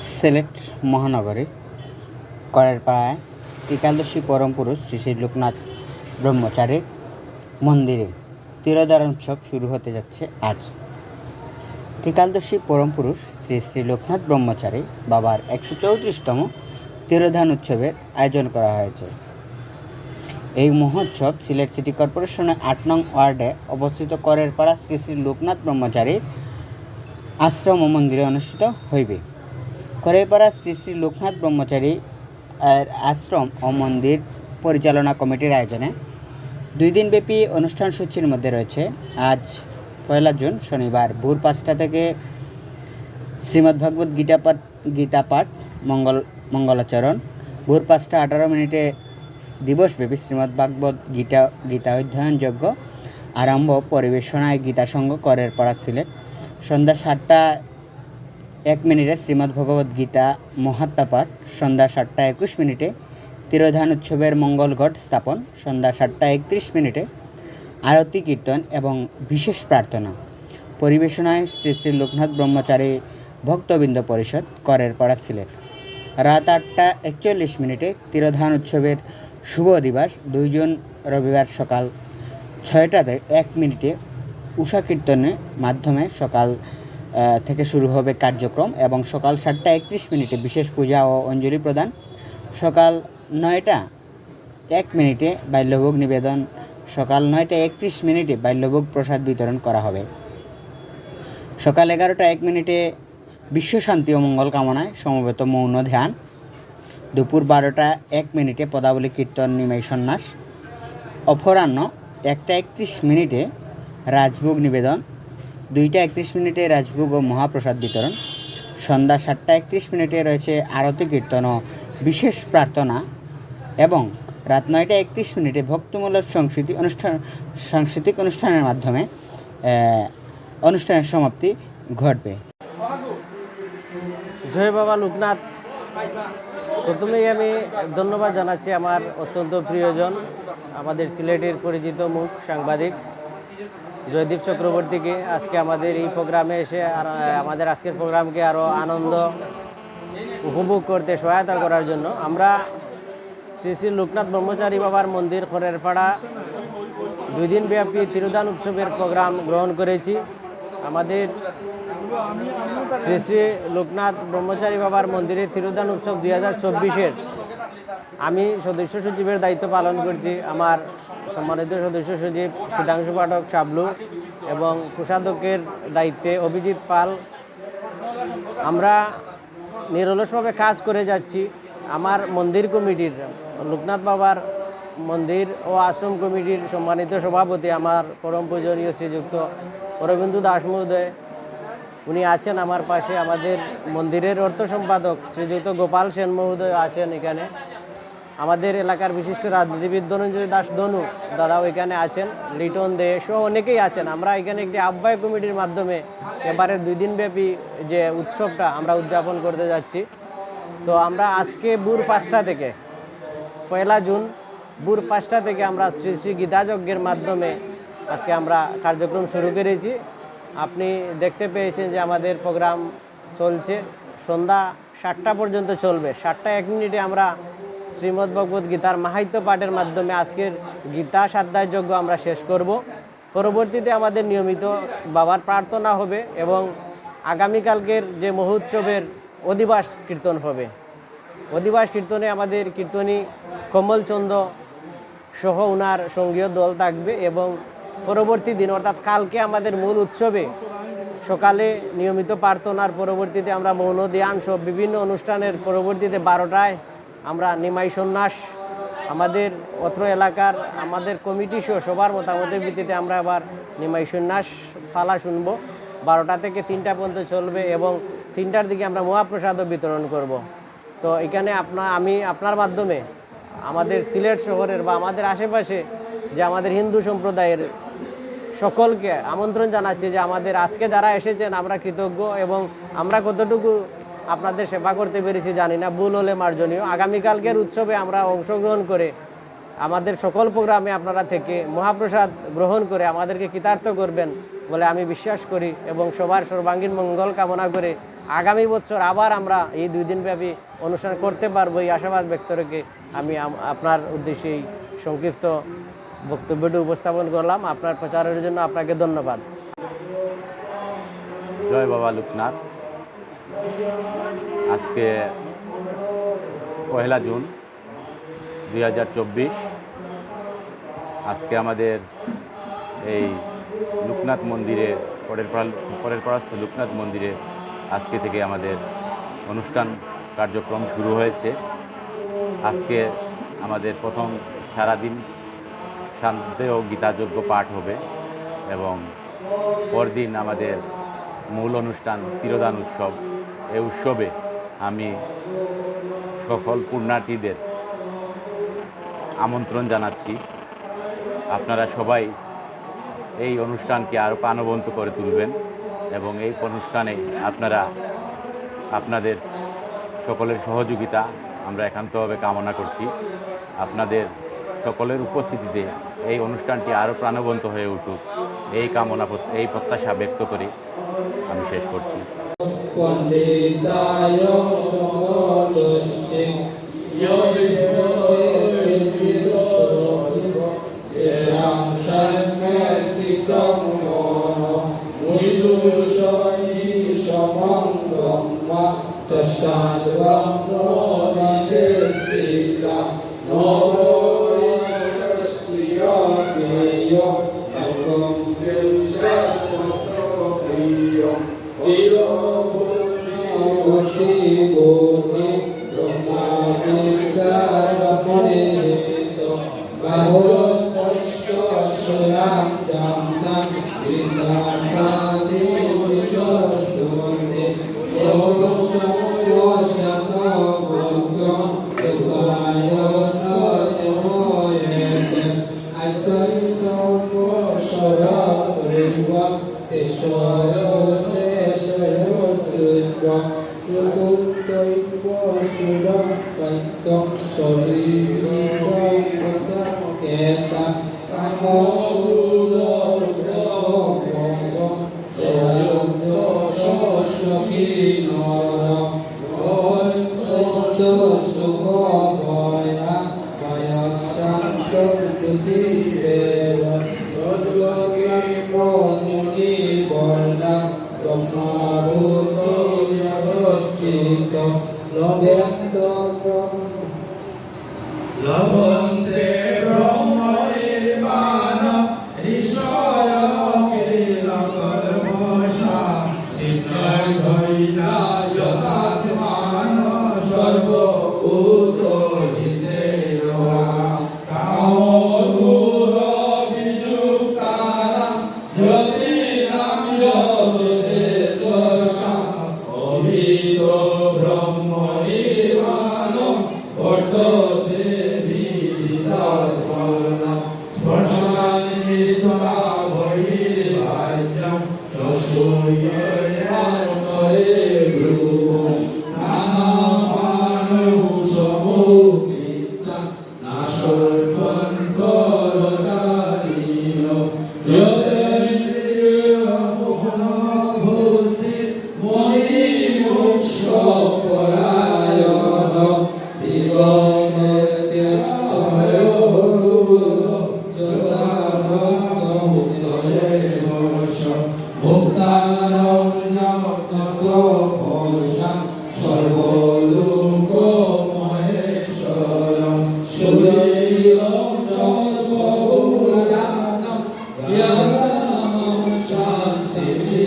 সিলেট মহানগরীর করেরপাড়ায় ত্রিকালদর্শী পরম পুরুষ শ্রী শ্রী লোকনাথ ব্রহ্মচারীর মন্দিরে তিরোধান উৎসব শুরু হতে যাচ্ছে আজ। ত্রিকালদর্শী পরম পুরুষ শ্রী শ্রী লোকনাথ ব্রহ্মচারী বাবার 134তম তিরোধান উৎসবের আয়োজন করা হয়েছে। এই মহোৎসব সিলেট সিটি কর্পোরেশনের 8 নং ওয়ার্ডে অবস্থিত করেরপাড়া শ্রী শ্রী লোকনাথ ব্রহ্মচারীর আশ্রম ও মন্দিরে অনুষ্ঠিত হইবে। করেরপাড়া শ্রী শ্রী লোকনাথ ব্রহ্মচারী আশ্রম ও মন্দির পরিচালনা কমিটির আয়োজনে 2 দিনব্যাপী অনুষ্ঠান সূচির মধ্যে রয়েছে আজ 1 জুন শনিবার ভোর 5টা থেকে শ্রীমদ্ভাগবত গীতা পাঠ মঙ্গলাচরণ, ভোর 5টা 18 মিনিটে দিবসব্যাপী শ্রীমদ্ভাগবত গীতা অধ্যয়ন যজ্ঞ আরম্ভ, পরিবেশনায় গীতা সংঘ করেরপাড়া সিলেট। সন্ধ্যা 7টা 1 মিনিটে শ্রীমদ্ভগবত গীতা মহাত্মা পাঠ, সন্ধ্যা 7টা 21 মিনিটে তিরোধান উৎসবের মঙ্গল ঘট স্থাপন, সন্ধ্যা 7টা 31 মিনিটে আরতি কীর্তন এবং বিশেষ প্রার্থনা। পরিবেশনায় শ্রী শ্রী লোকনাথ ব্রহ্মচারী ভক্তবৃন্দ পরিষদ করেরপাড়া সিলেট। রাত 8টা 41 মিনিটে তিরোধান উৎসবের শুভ দিবস 2 জুন রবিবার সকাল 6টাতে 1 মিনিটে উষা কীর্তনের মাধ্যমে সকাল থেকে শুরু হবে কার্যক্রম এবং সকাল 7টা 31 মিনিটে বিশেষ পূজা ও অঞ্জলি প্রদান। সকাল 9টা 1 মিনিটে বাল্যভোগ নিবেদন, সকাল 9টা 31 মিনিটে বাল্যভোগ প্রসাদ বিতরণ করা হবে। সকাল 11টা 1 মিনিটে বিশ্ব শান্তি ও মঙ্গল কামনায় সমবেত মৌন ধ্যান। দুপুর 12টা 1 মিনিটে পদাবলী কীর্তন নিমাই সন্ন্যাস। অপরাহ্ন 1টা 31 মিনিটে রাজভোগ নিবেদন, 2টা 31 মিনিটে রাজভোগ ও মহাপ্রসাদ বিতরণ। সন্ধ্যা 7টা 31 মিনিটে রয়েছে আরতি কীর্তন ও বিশেষ প্রার্থনা এবং রাত 9টা 31 মিনিটে ভক্তিমূলক সাংস্কৃতিক অনুষ্ঠানের মাধ্যমে অনুষ্ঠানের সমাপ্তি ঘটবে। জয় বাবা লোকনাথ। প্রথমেই আমি ধন্যবাদ জানাচ্ছি আমার অত্যন্ত প্রিয়জন, আমাদের সিলেটের পরিচিত মুখ সাংবাদিক জয়দীপ চক্রবর্তীকে আজকে আমাদের এই প্রোগ্রামে এসে আমাদের আজকের প্রোগ্রামকে আরও আনন্দ উপভোগ করতে সহায়তা করার জন্য। আমরা শ্রী শ্রী লোকনাথ ব্রহ্মচারী বাবার মন্দির করেরপাড়া 2 দিনব্যাপী তিরোধান উৎসবের প্রোগ্রাম গ্রহণ করেছি। আমাদের শ্রী শ্রী লোকনাথ ব্রহ্মচারী বাবার মন্দিরের তিরোধান উৎসব 2024-এর আমি সদস্য সচিবের দায়িত্ব পালন করছি। আমার সম্মানিত সদস্য সচিব সিদ্ধাংশু পাঠক শাবলু এবং কোষাধ্যক্ষের দায়িত্বে অভিজিৎ পাল। আমরা নিরলসভাবে কাজ করে যাচ্ছি। আমার মন্দির কমিটির লোকনাথ বাবার মন্দির ও আশ্রম কমিটির সম্মানিত সভাপতি আমার পরম পূজনীয় শ্রীযুক্ত অরবিন্দু দাস মহোদয়, উনি আছেন আমার পাশে। আমাদের মন্দিরের অর্থ সম্পাদক শ্রীযুক্ত গোপাল সেন মহোদয় আছেন এখানে। আমাদের এলাকার বিশিষ্ট রাজনীতিবিদ ধনঞ্জয় দাস ধনু দাদাও এখানে আছেন, লিটন দে সহ অনেকেই আছেন। আমরা এখানে একটি আহ্বায়ক কমিটির মাধ্যমে এবারের 2 দিনব্যাপী যে উৎসবটা আমরা উদযাপন করতে যাচ্ছি। তো আমরা আজকে ভোর 5টা থেকে 1 জুন ভোর 5টা থেকে আমরা শ্রী শ্রী গীতাযজ্ঞের মাধ্যমে আজকে আমরা কার্যক্রম শুরু করেছি। আপনি দেখতে পেয়েছেন যে আমাদের প্রোগ্রাম চলছে, সন্ধ্যা 7টা পর্যন্ত চলবে। 7টা 1 মিনিটে আমরা শ্রীমদ্ভগবত গীতার মাহাত্ম্য পাঠের মাধ্যমে আজকের গীতা স্বাধ্যায় যজ্ঞ আমরা শেষ করব। পরবর্তীতে আমাদের নিয়মিত বাবার প্রার্থনা হবে এবং আগামীকালকের যে মহোৎসবের অধিবাস কীর্তন হবে। অধিবাস কীর্তনে আমাদের কীর্তনী কমলচন্দ্র সহ ওনার সঙ্গীয় দল থাকবে এবং পরবর্তী দিন অর্থাৎ কালকে আমাদের মূল উৎসবে সকালে নিয়মিত প্রার্থনার পরবর্তীতে আমরা মৌন ধ্যান সব বিভিন্ন অনুষ্ঠানের পরবর্তীতে 12টায় আমরা নিমাই সন্ন্যাস, আমাদের অত্র এলাকার আমাদের কমিটি সহ সবার মতামতের ভিত্তিতে আমরা আবার নিমাই সন্ন্যাস পালা শুনবো। 12টা থেকে 3টা পর্যন্ত চলবে এবং 3টার দিকে আমরা মহাপ্রসাদও বিতরণ করব। তো এখানে আমি আপনার মাধ্যমে আমাদের সিলেট শহরের বা আমাদের আশেপাশে যে আমাদের হিন্দু সম্প্রদায়ের সকলকে আমন্ত্রণ জানাচ্ছি যে আমাদের আজকে যারা এসেছেন আমরা কৃতজ্ঞ এবং আমরা কতটুকু আপনাদের সেবা করতে পেরেছি জানি না, ভুল হলে মার্জনীয়। আগামীকালকের উৎসবে আমরা অংশগ্রহণ করে আমাদের সকল প্রোগ্রামে আপনারা থেকে মহাপ্রসাদ গ্রহণ করে আমাদেরকে কৃতার্থ করবেন বলে আমি বিশ্বাস করি এবং সবার সর্বাঙ্গীন মঙ্গল কামনা করে আগামী বছর আবার আমরা এই 2 দিনব্যাপী অনুষ্ঠান করতে পারবো এই আশাবাদ ব্যক্ত রেখে আমি আপনার উদ্দেশ্যে এই সংক্ষিপ্ত বক্তব্যটি উপস্থাপন করলাম। আপনার প্রচারের জন্য আপনাকে ধন্যবাদ। জয় বাবা লোকনাথ। আজকে 1 জুন 2024। আজকে আমাদের এই লোকনাথ মন্দিরে পরের পরাস্ত লোকনাথ মন্দিরে আজকে থেকে আমাদের অনুষ্ঠান কার্যক্রম শুরু হয়েছে। আজকে আমাদের প্রথম সারাদিন শান্তি ও গীতাযজ্ঞ পাঠ হবে এবং পরদিন আমাদের মূল অনুষ্ঠান তিরোধান উৎসব। এই উৎসবে আমি সকল পুণ্যার্থীদের আমন্ত্রণ জানাচ্ছি। আপনারা সবাই এই অনুষ্ঠানকে আরও প্রাণবন্ত করে তুলবেন এবং এই অনুষ্ঠানে আপনারা আপনাদের সকলের সহযোগিতা আমরা একান্তভাবে কামনা করছি। আপনাদের সকলের উপস্থিতিতে এই অনুষ্ঠানটি আরও প্রাণবন্ত হয়ে উঠুক এই প্রত্যাশা ব্যক্ত করে আমি শেষ করছি। Shanti